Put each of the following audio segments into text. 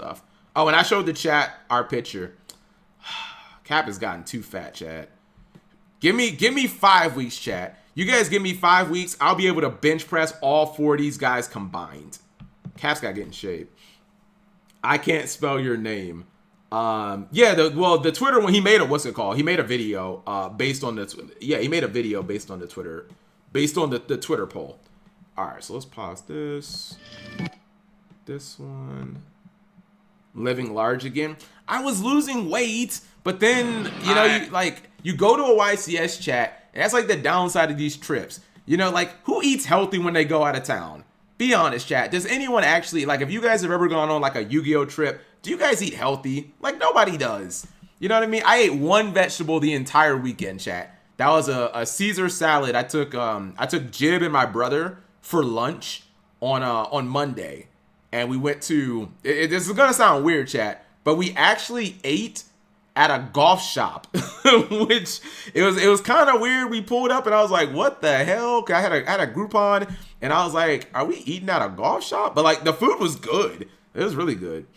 stuff. Oh, and I showed the chat our picture. Cap has gotten too fat, chat. Give me 5 weeks, chat. You guys give me 5 weeks, I'll be able to bench press all 4 of these guys combined. Cap's got to get in shape. I can't spell your name. Yeah, the Twitter one, he made a, what's it called? He made a video based on the, he made a video based on the Twitter, the Twitter poll. All right, so let's pause this. This one. Living large again. I was losing weight, but then, you know, you go to a YCS chat, and that's like the downside of these trips. You know, like, who eats healthy when they go out of town? Be honest, chat. Does anyone actually, like, if you guys have ever gone on, like, a Yu-Gi-Oh trip, do you guys eat healthy? Like, nobody does. You know what I mean? I ate one vegetable the entire weekend, chat. That was a Caesar salad. I took Jib and my brother for lunch on Monday. And we went to, this is gonna sound weird, chat, but we actually ate at a golf shop, which it was kind of weird. We pulled up and I was like, what the hell? I had a Groupon and I was like, are we eating at a golf shop? But like, the food was good. It was really good.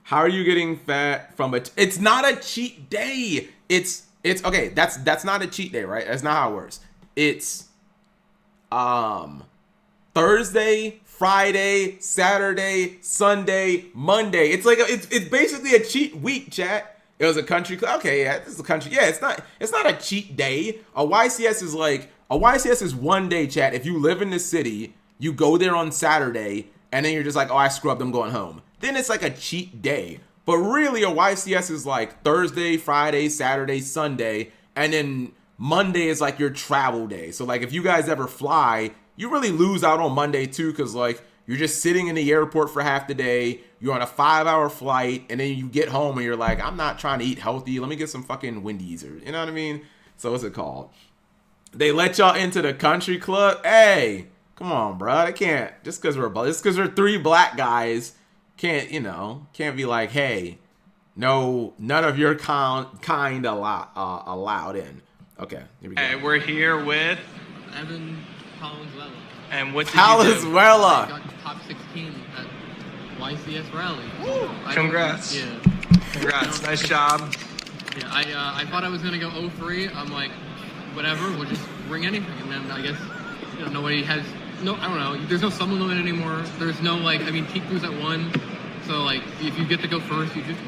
How are you getting fat from it's not a cheat day. It's okay. That's not a cheat day, right? That's not how it works. It's Thursday, Friday, Saturday, Sunday, Monday. It's like it's basically a cheat week, chat. It was a country club. Okay, yeah, this is a country. Yeah, it's not a cheat day. A YCS is 1 day, chat. If you live in the city, you go there on Saturday, and then you're just like, oh, I scrubbed, I'm going home. Then it's like a cheat day. But really, a YCS is like Thursday, Friday, Saturday, Sunday, and then Monday is like your travel day. So like, if you guys ever fly, you really lose out on Monday too, because like you're just sitting in the airport for half the day, you're on a 5-hour flight, and then you get home and you're like, I'm not trying to eat healthy, let me get some fucking Wendy's, or you know what I mean? So what's it called? They let y'all into the country club? Hey, come on, bro. They can't, just because we're 3 black guys, can't be like, hey, no, none of your kind allowed in. Okay, here we go. Hey, we're here with Evan Valenzuela. And what did Valenzuela. I got top 16 at YCS Raleigh. Congrats. Yeah. Congrats. Nice job. Yeah, I thought I was gonna go 0-3. I'm like, whatever, we'll just bring anything. And then I guess nobody has I don't know. There's no summer limit anymore. There's no peak boost at 1. So like, if you get to go first, you just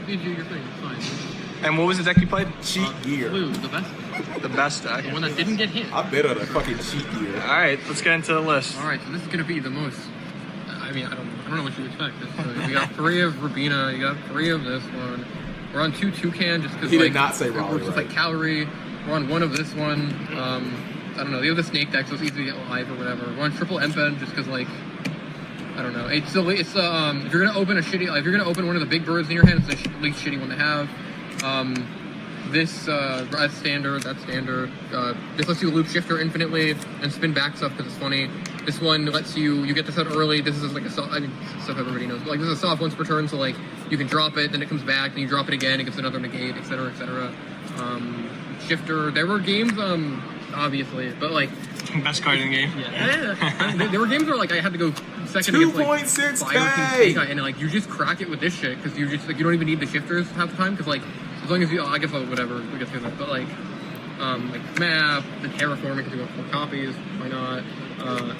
do your thing. It's fine. And what was the deck you played? Cheat gear. Blue, the best. The best deck. The one that didn't get hit. I bet on a fucking cheat gear. All right, let's get into the list. All right, so this is gonna be the most. I don't know what you expect. You got 3 of Rabina. You got 3 of this one. We're on 2 Toucan just because he did not say Raleigh. It's just like calorie. We're on 1 of this one. I don't know. The other snake deck, so it's easy to get live or whatever. We're on triple MPen just because I don't know. It's if you're gonna open if you're gonna open one of the big birds in your hand, it's the least shitty one to have. That's standard. This lets you loop shifter infinitely and spin back stuff because it's funny. This one lets you get this out early. This is like a soft, stuff everybody knows. But this is a soft once per turn, so like you can drop it, then it comes back, then you drop it again, it gets another negate, etc., etc. Shifter. There were games, obviously, but best card in the game. Yeah. There were games where I had to go second against 2.6K, and you just crack it with this shit because you don't even need the shifters half the time because as long as you, I guess whatever, we get through that. But map, the terraforming because you want 4 copies, why not?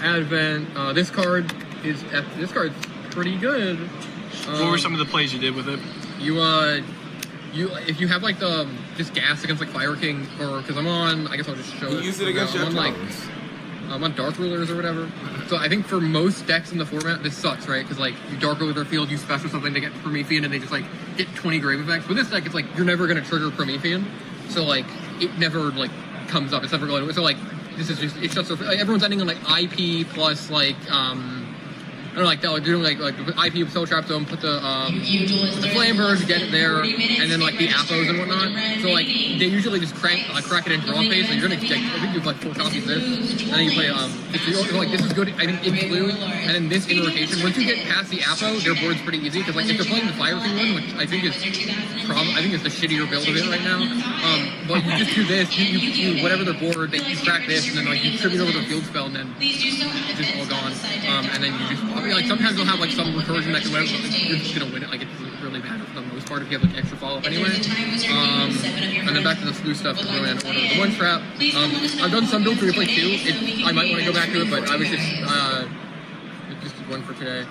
Advent. This card's pretty good. What were some of the plays you did with it? If you have the just gas against Fire King, or because I guess I'll just show it. Use it against I'm on Dark Rulers or whatever. So I think for most decks in the format, this sucks, right? Because you Dark Ruler their field, you special something to get Promethean, and they just get 20 grave effects. With this deck, it's you're never gonna trigger Promethean, so it never comes up. It's never going. So this is just, it's just everyone's ending on IP plus I don't know, doing IP with Soul Trap Zone, put the Flame Birds, get it there, and then the Appos and whatnot. So they usually just crack it in draw phase. So you're gonna I think you have 4 copies of this, and then you play this is good. I think in blue, and then this in rotation. Once you get past the Appo, their board's pretty easy because if they're playing the Fire King one, which I think is the shittier build of it right now. But you just do this, you whatever their board, you crack this, and then you tribute over the field spell, and then it's just all gone. And then you just like sometimes they'll have like some recursion that can win, but like, you're just gonna win it. Like it doesn't really matter for the most part if you have like extra follow up anyway. And then back to the slew stuff to go in order. The one trap. I've done some builds where you play 2. I might want to go back to it, but I was just did one for today.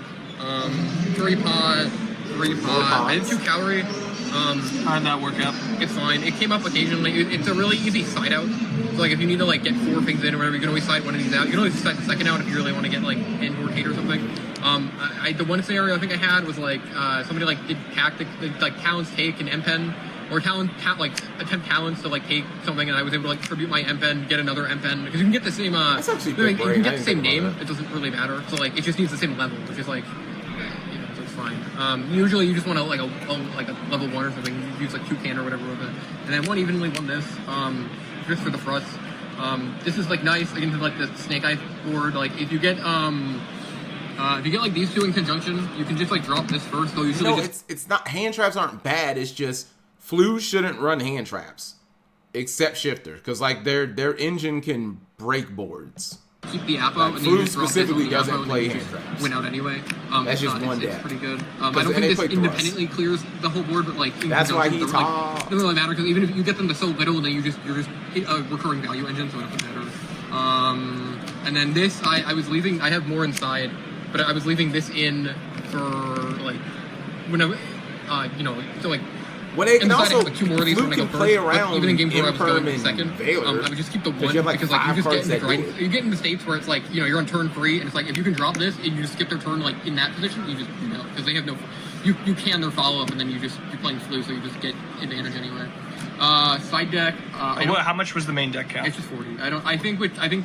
3 pod. I did 2 calorie. How'd that work out? It's fine. It came up occasionally. It's a really easy side out. So like if you need to like get 4 things in or whatever, you can always side one of these out. You can always side the second out if you really want to get like in rotate or something. The one scenario I think I had was like somebody like did tactic like talents take an M-pen or like attempt talents to like take something, and I was able to like tribute my M-pen, get another M-pen because you can get the same. That's actually you can get the same name. It doesn't really matter. So like it just needs the same level, which is like. Fine. Usually you just want to like a level 1 or something. You use like 2 can or whatever with it, and then one evenly won this just for the thrust. This is like nice against like the snake eye board. Like if you get like these 2 in conjunction, you can just like drop this first. Though usually it's not hand traps aren't bad. It's just Flu shouldn't run hand traps except Shifter because like their engine can break boards. Keep the Apo, like, and then you just specifically drop doesn't play hand traps. Win out anyway. That's just one It's deck. pretty good. I don't think this independently clears the whole board, but like that's why he's hot. Like, doesn't really matter because even if you get them to so little, then you're just a recurring value engine, so it doesn't matter. And then this, I was leaving. I have more inside, but I was leaving this in for like when so like. When they can also like 2 more of these when I go play first, around even in games where I was going and second, Valor, I would just keep the 1 like because like you just get in the grind. you get in the states where it's like you're on turn 3 and it's like if you can drop this and you just skip their turn like in that position, you just because they have no you can their follow up and then you're playing flu, so you just get advantage anyway. Side deck. How much was the main deck count? It's just 40. I think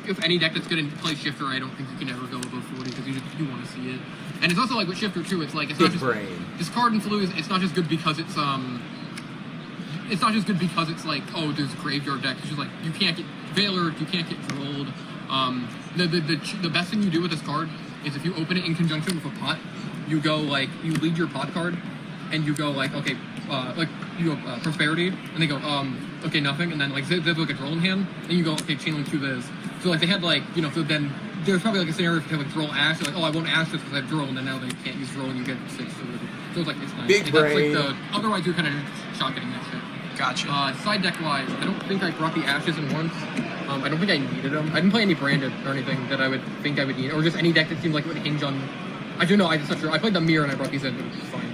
if any deck that's going to play Shifter, I don't think you can ever go above 40 because you want to see it. And it's also like with Shifter too. It's like it's not just this card in flu it's not just good because it's not just good because it's like, oh, there's graveyard deck. It's just like you can't get Valor, you can't get Drolled. The best thing you do with this card is if you open it in conjunction with a pot, you go like you lead your pot card, and you go like okay, like you go Prosperity, and they go okay nothing, and then like they have like a Droll in hand, and you go okay Chainlink to this. So like they had like so then there's probably like a scenario if you have like Droll Ash, like oh I won't Ash this because I have Droll, and then now they can't use Droll and you get 6 or whatever. So it's like it's nice. Big brain. That's like otherwise you're kind of shot getting that shit. Gotcha. Side deck wise, I don't think I brought the Ashes in once. I don't think I needed them. I didn't play any branded or anything that I would think I would need, or just any deck that seemed like it would hinge on. I do know. I'm not sure. I played the Mirror and I brought these in, but it's fine.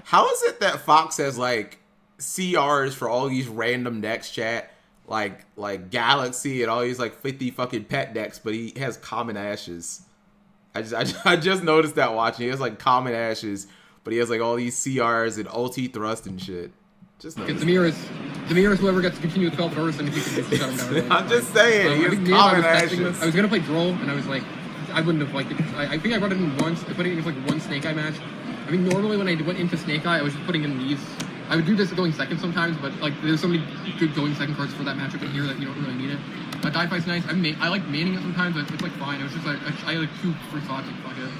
How is it that Fox has like CRs for all these random decks, chat? Like Galaxy and all these like 50 fucking pet decks, but he has common Ashes. I just noticed that watching. He has like common Ashes, but he has like all these CRs and ulti thrust and shit. Because the mirror is whoever gets to continue with 12 first, and if you can just shut him down. I'm just saying, he has common Ashes. I was gonna play Droll, and I was like, I wouldn't have liked it. I think I brought it in once. I put it in like 1 Snake Eye match. I mean, normally when I went into Snake Eye, I was just putting in these. I would do this going second sometimes, but like there's so many good going second cards for that matchup in here that you don't really need it. Die Fight's nice. I like manning it sometimes, but it's like fine. It was just like I had like 2 free slots, like fuck it.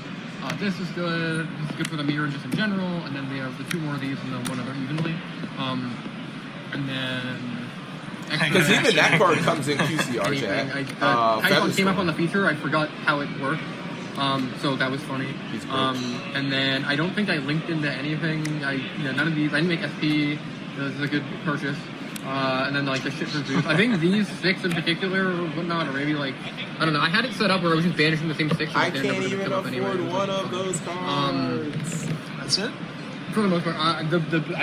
This is good. This is good for the mirror just in general, and then we have the 2 more of these and then 1 other evenly. And then because even that card comes in QCR chat. Typhon came up on the feature. I forgot how it worked. So that was funny. And then I don't think I linked into anything. None of these. I didn't make SP. This is a good purchase. And then like the shit for Zeus. I think these 6 in particular or whatnot, or maybe like I don't know. I had it set up where I was just banishing the same 6. I can't even afford one of those cards. That's it. For the most part, I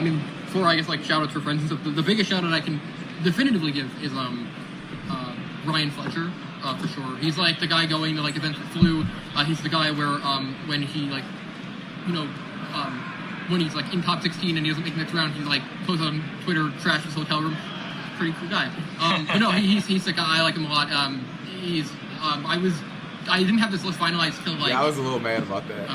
mean, for I guess like shoutouts for friends and stuff. The biggest shoutout I can definitively give is Ryan Fletcher. For sure, he's like the guy going to like events with Flu. He's the guy where when he like when he's like in top 16 and he doesn't make the next round, he like posts on Twitter, trash his hotel room. Pretty cool guy. But no, he's the guy. I like him a lot. I didn't have this list finalized till like I was a little mad about that.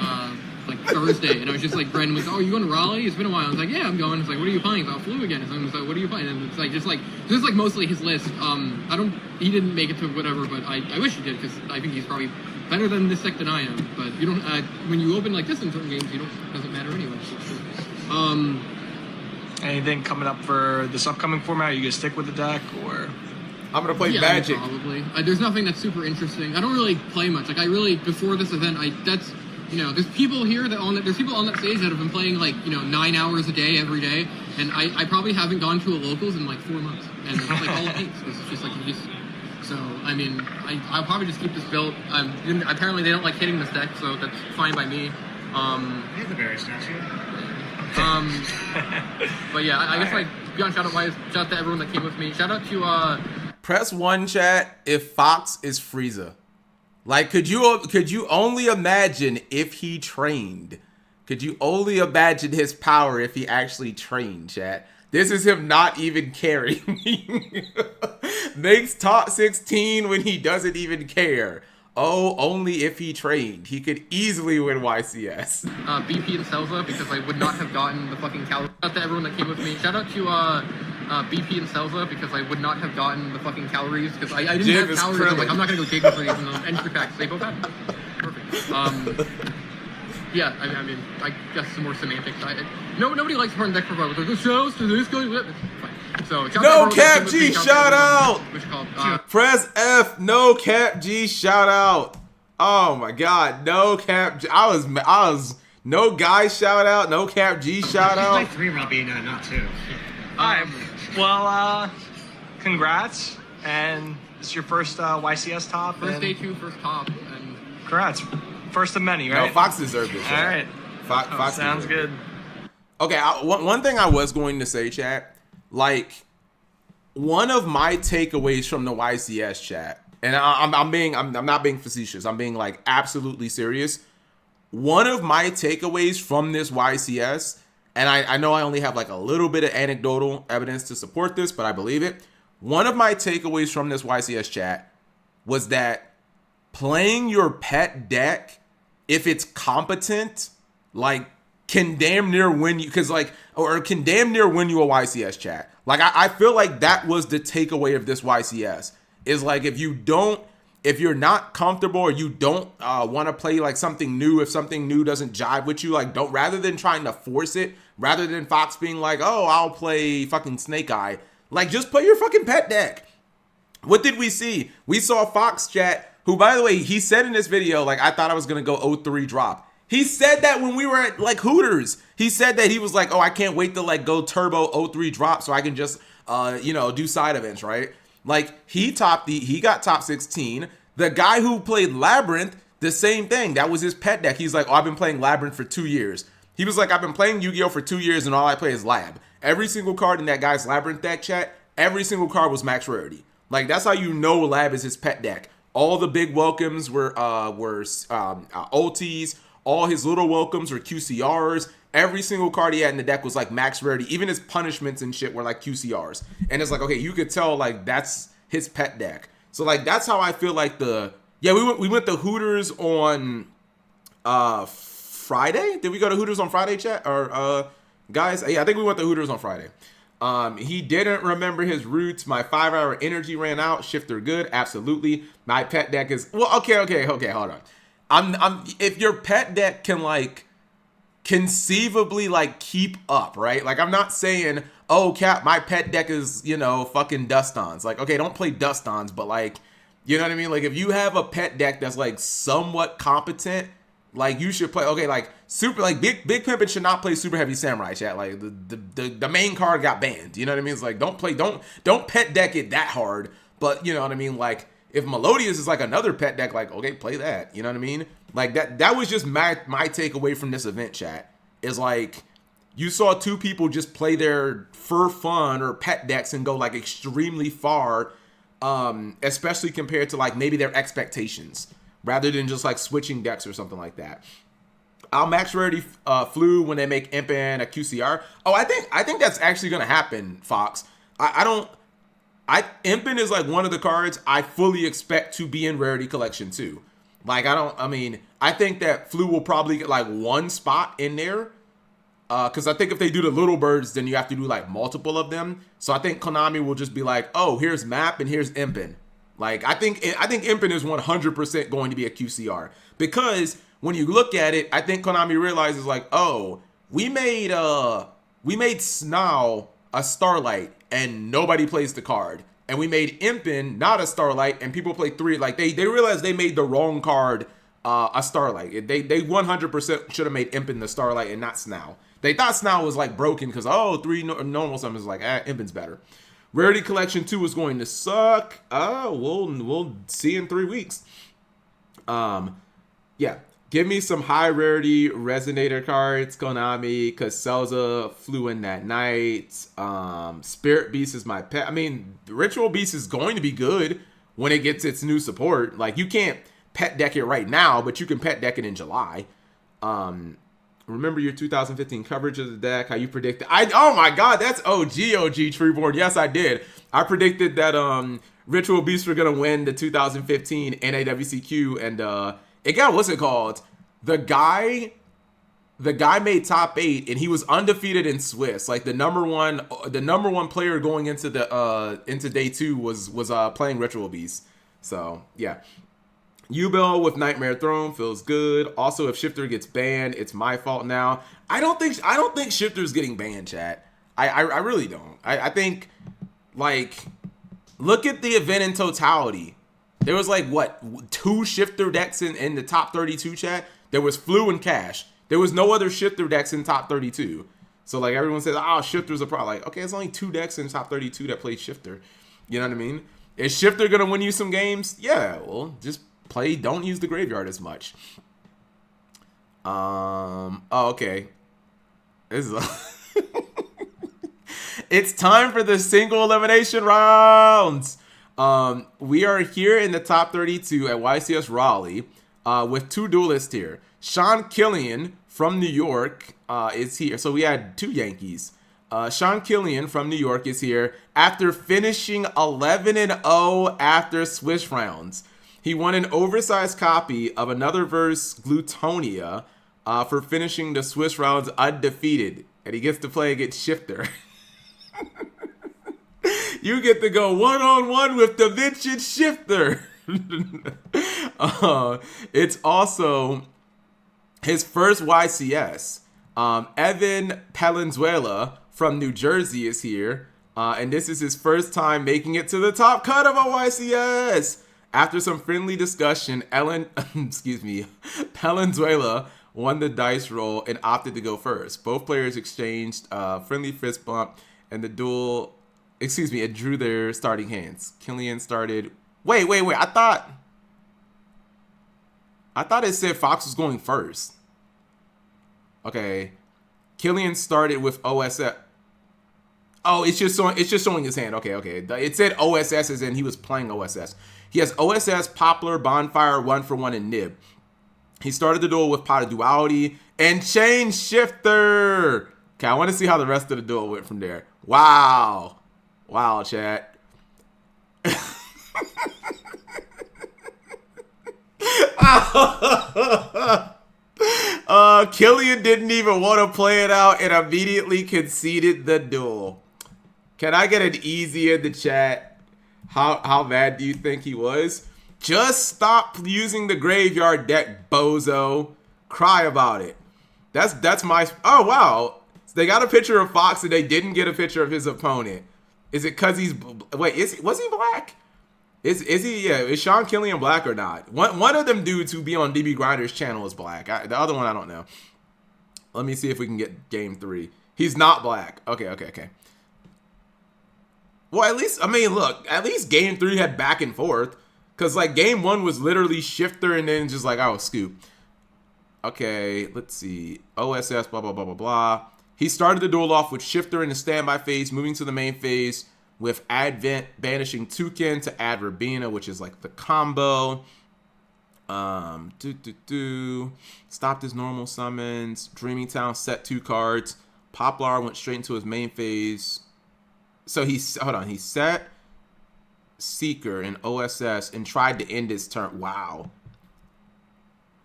Like Thursday, and I was just like randomly, oh, are you going to Raleigh? It's been a while. I was like, yeah, I'm going. It's like, what are you playing? About Flu again. So I was like, what are you playing? And it's like this is like mostly his list. He didn't make it to whatever, but I wish he did because I think he's probably better than this deck than I am. But you don't when you open like this in certain games, doesn't matter anyway. Anything coming up for this upcoming format? Are you gonna stick with the deck or? I'm gonna play Magic. Probably. There's nothing that's super interesting. I don't really play much. Like I really before this event, that's there's people here there's people on that stage that have been playing like 9 hours a day every day, and I probably haven't gone to a locals in like 4 months, and it's like all it takes. It's just like so I mean I'll probably just keep this built. Apparently they don't like hitting this deck, so that's fine by me. Here's the berry statue. But yeah, I guess like beyond shout out to everyone that came with me. Shout out to Press 1 chat if Fox is Frieza. Like, could you only imagine if he trained? Could you only imagine his power if he actually trained, chat? This is him not even caring. Makes top 16 when he doesn't even care. Oh, only if he trained. He could easily win YCS. BP and Selza, because I would not have gotten the fucking calories. Shout out to everyone that came with me. Shout out to BP and Selza, because I would not have gotten the fucking calories, because I didn't have calories. I'm like, I'm not going to go digging for these, and the entry packs, they both had perfect. Yeah, I mean, I guess some more semantics. Nobody likes hard deck profiles. Like, this shows to this guy. It's fine. So, no CAPG shout out. Press F. No CAPG shout out. Oh my God, no CAPG. I was no guy shout out. No CAPG shout out. Like 3 Robbie, not 2. All right. Well, congrats, and it's your first YCS top. First day 2, first top, and congrats. First of many, right? No, Fox deserved it. All right. Fox sounds good. Okay, one thing I was going to say, chat, like, one of my takeaways from the YCS chat, and I'm not being facetious, I'm being like absolutely serious. One of my takeaways from this YCS, and I know I only have like a little bit of anecdotal evidence to support this, but I believe it. One of my takeaways from this YCS chat was that playing your pet deck, if it's competent, like, can damn near win you, can damn near win you a YCS chat. Like, I feel like that was the takeaway of this YCS, is like, if you're not comfortable, or you don't want to play like something new, if something new doesn't jive with you, like, rather than trying to force it, rather than Fox being like, oh, I'll play fucking Snake Eye, like, just play your fucking pet deck. What did we see? We saw Fox chat, who, by the way, he said in this video, like, I thought I was going to go 0-3 drop. He said that when we were at, like, Hooters. He said that he was like, oh, I can't wait to, like, go turbo 0-3 drop so I can just, do side events, right? Like, he got top 16. The guy who played Labyrinth, the same thing. That was his pet deck. He's like, oh, I've been playing Labyrinth for 2 years. He was like, I've been playing Yu-Gi-Oh! For 2 years, and all I play is Lab. Every single card in that guy's Labyrinth deck, chat, every single card was max rarity. Like, that's how you know Lab is his pet deck. All the big welcomes were ultis. All his little welcomes were QCRs. Every single card he had in the deck was like max rarity. Even his punishments and shit were like QCRs. And it's like, okay, you could tell like that's his pet deck. So like that's how I feel like we went to Hooters on Friday. Did we go to Hooters on Friday, chat? Or guys? Yeah, I think we went to Hooters on Friday. He didn't remember his roots. My 5-hour energy ran out. Shifter good, absolutely. My pet deck is okay, hold on. If your pet deck can like conceivably like keep up, right? Like I'm not saying, oh Cap, my pet deck is, fucking Dust-Ons. Like, okay, don't play Dust-Ons, but like, you know what I mean? Like if you have a pet deck that's like somewhat competent, like you should play, okay, like super, like Big Pimpin' should not play Super Heavy Samurai, chat. Like the main card got banned. You know what I mean? It's like don't pet deck it that hard. But you know what I mean? Like if Melodious is like another pet deck, like okay, play that. You know what I mean? Like that was just my takeaway from this event, chat. Is like you saw 2 people just play their for fun or pet decks and go like extremely far, especially compared to like maybe their expectations, rather than just like switching decks or something like that. I'll max rarity flew when they make Impin a QCR. Oh, I think that's actually gonna happen, Fox. Impin is like one of the cards I fully expect to be in rarity collection too. Like I think that Flu will probably get like 1 spot in there. Because I think if they do the little birds, then you have to do like multiple of them. So I think Konami will just be like, oh, here's Map and here's Impin. Like I think Impin is 100% going to be a QCR, because when you look at it, I think Konami realizes like, oh, we made Snao a Starlight and nobody plays the card, and we made Impin not a Starlight and people play 3. Like they realized they made the wrong card a Starlight. They 100% should have made Impin the Starlight and not Snow. They thought Snow was like broken because, oh, 3 normal summons, like, Impin's better. Rarity Collection 2 is going to suck. We'll see in 3 weeks. Yeah. Give me some high rarity Resonator cards, Konami, because Celza flew in that night. Spirit Beast is my pet. I mean, Ritual Beast is going to be good when it gets its new support. Like, you can't pet deck it right now, but you can pet deck it in July. Remember your 2015 coverage of the deck, how you predicted. Oh my god, that's OG Treeboard. Yes, I did. I predicted that Ritual Beasts were going to win the 2015 NAWCQ, and it got, what's it called? The guy made top 8, and he was undefeated in Swiss. Like, the number one player going into the into day 2 was playing Ritual Beast. So yeah. U-Bell with Nightmare Throne feels good. Also, if Shifter gets banned, it's my fault now. I don't think Shifter's getting banned, chat. I really don't. I think, like, look at the event in totality. There was like, what, 2 Shifter decks in the top 32, chat? There was Flu and Cash. There was no other Shifter decks in top 32. So, like, everyone says, oh, Shifter's a problem. Like, okay, it's only 2 decks in top 32 that play Shifter. You know what I mean? Is Shifter going to win you some games? Yeah, well, just don't use the graveyard as much. Oh, okay. This is it's time for the single elimination rounds. We are here in the top 32 at YCS Raleigh with 2 duelists here. Sean Killian from New York is here. So we had 2 Yankees. Sean Killian from New York is here after finishing 11-0 after Swiss rounds. He won an oversized copy of Another Verse Glutonia for finishing the Swiss rounds undefeated. And he gets to play against Shifter. You get to go one-on-one with Da Vinci Shifter. It's also his first YCS. Evan Palenzuela from New Jersey is here. And this is his first time making it to the top cut of a YCS. After some friendly discussion, Palenzuela won the dice roll and opted to go first. Both players exchanged friendly fist bump, and it drew their starting hands. Killian started. Wait. I thought it said Fox was going first. Okay. Killian started with OSS. Oh, it's just showing his hand. Okay. It said OSS as in he was playing OSS. He has OSS, Poplar, Bonfire, 1-for-1, and Nib. He started the duel with Pot of Duality and Chain Shifter. Okay, I want to see how the rest of the duel went from there. Wow, chat. Killian didn't even want to play it out and immediately conceded the duel. Can I get an easy in the chat? How bad do you think he was? Just stop using the graveyard deck, bozo. Cry about it. That's my. Oh wow, they got a picture of Fox and they didn't get a picture of his opponent. Is it because he's wait? Was he black? Is he? Yeah. Is Sean Killian black or not? One of them dudes who be on DB Grinder's channel is black. The other one I don't know. Let me see if we can get game 3. He's not black. Okay. Well, at least, I mean, look, at least game 3 had back and forth. Because, like, game 1 was literally Shifter and then just like, oh, Scoop. Okay, let's see. OSS, blah, blah, blah, blah, blah. He started the duel off with Shifter in the standby phase, moving to the main phase with Advent, banishing Toucan to add Rabina, which is like the combo. Stopped his normal summons. Dreaming Town set 2 cards. Poplar went straight into his main phase. So he set Seeker in OSS and tried to end his turn. Wow.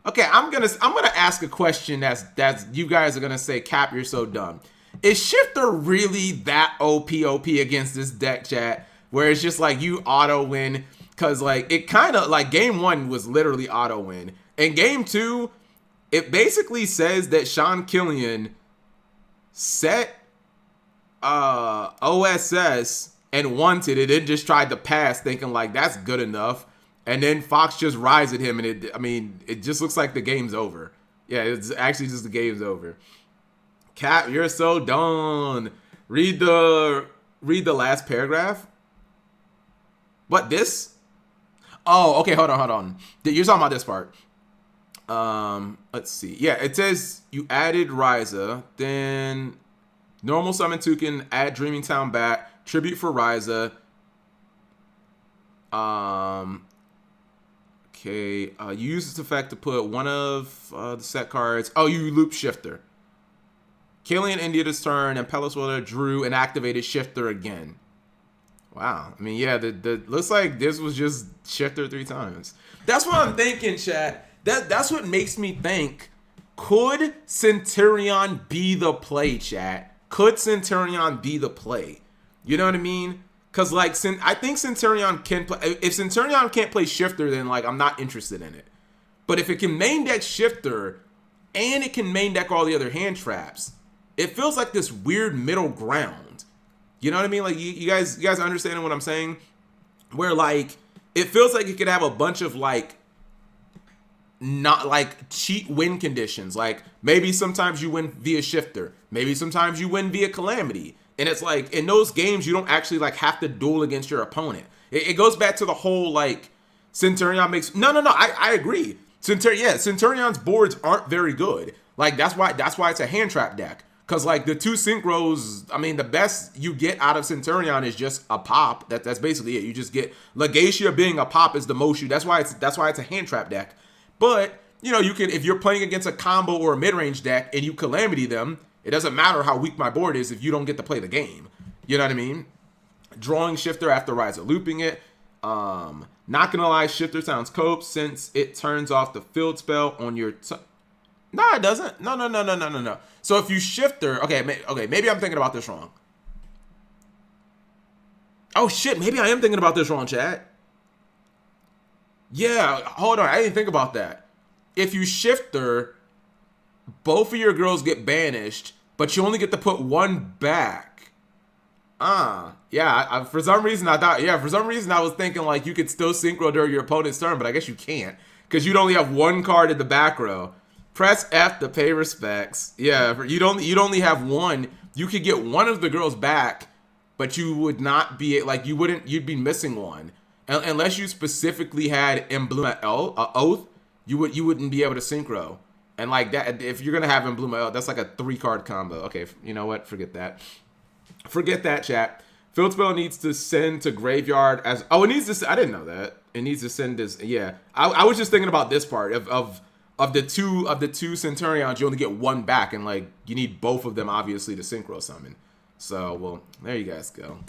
Okay, I'm gonna ask a question that's you guys are gonna say, Cap, you're so dumb. Is Shifter really that OP against this deck, chat? Where it's just like you auto win, cause like it kind of like game 1 was literally auto win, and game 2, it basically says that Sean Killian set OSS and wanted it and just tried to pass thinking like that's good enough, And then Fox just rides at him, and it just looks like the game's over. Yeah, it's actually just the game's over. Cap, you're so done. Read the last paragraph. What, this? Oh, okay, hold on. You're talking about this part. Let's see. Yeah, it says you added Ryza, then normal summon Toucan, add Dreaming Town back, tribute for Ryza. Okay, you use this effect to put one of the set cards. Oh, you loop Shifter. Kalian ended his turn, and Peliswiller drew and activated Shifter again. Wow. I mean, yeah, the looks like this was just Shifter 3 times. That's what I'm thinking, chat. That's what makes me think, could Centurion be the play, chat? Could Centurion be the play? You know what I mean? Because, like, I think Centurion can play. If Centurion can't play Shifter, then, like, I'm not interested in it. But if it can main deck Shifter and it can main deck all the other hand traps, it feels like this weird middle ground. You know what I mean? Like, you guys understanding what I'm saying? Where, like, it feels like it could have a bunch of, like, not, like, cheat win conditions. Like, maybe sometimes you win via Shifter. Maybe sometimes you win via Calamity. And it's like, in those games, you don't actually, like, have to duel against your opponent. It goes back to the whole, like, Centurion makes... No, I agree. Centurion's boards aren't very good. Like, that's why it's a hand trap deck. Because, like, the 2 synchros, I mean, the best you get out of Centurion is just a pop. That's basically it. You just get... Legacia being a pop is the most you... That's why it's a hand trap deck. But, you know, you can... If you're playing against a combo or a mid-range deck and you Calamity them... It doesn't matter how weak my board is if you don't get to play the game. You know what I mean? Drawing Shifter after Ryza, looping it. Not gonna lie, Shifter sounds cope since it turns off the field spell on your... No, it doesn't. No. So if you Shifter... Okay, maybe I'm thinking about this wrong. Oh, shit, maybe I am thinking about this wrong, chat. Yeah, hold on. I didn't think about that. If you Shifter... Both of your girls get banished, but you only get to put one back. Yeah. For some reason I was thinking like you could still synchro during your opponent's turn, but I guess you can't because you'd only have one card in the back row. Press F to pay respects. Yeah, you'd only have one. You could get one of the girls back, but you would not be like you'd be missing one unless you specifically had Emblema Oath. You wouldn't be able to synchro. And like that, if you're gonna have Emblema, that's like a 3-card combo. Okay, you know what? Forget that. Forget that, chat. Field spell needs to send to graveyard as... Oh, it needs to... I didn't know that. It needs to send this... Yeah. I was just thinking about this part. Of the two Centurions, you only get one back. And, like, you need both of them, obviously, to synchro summon. So, well, there you guys go.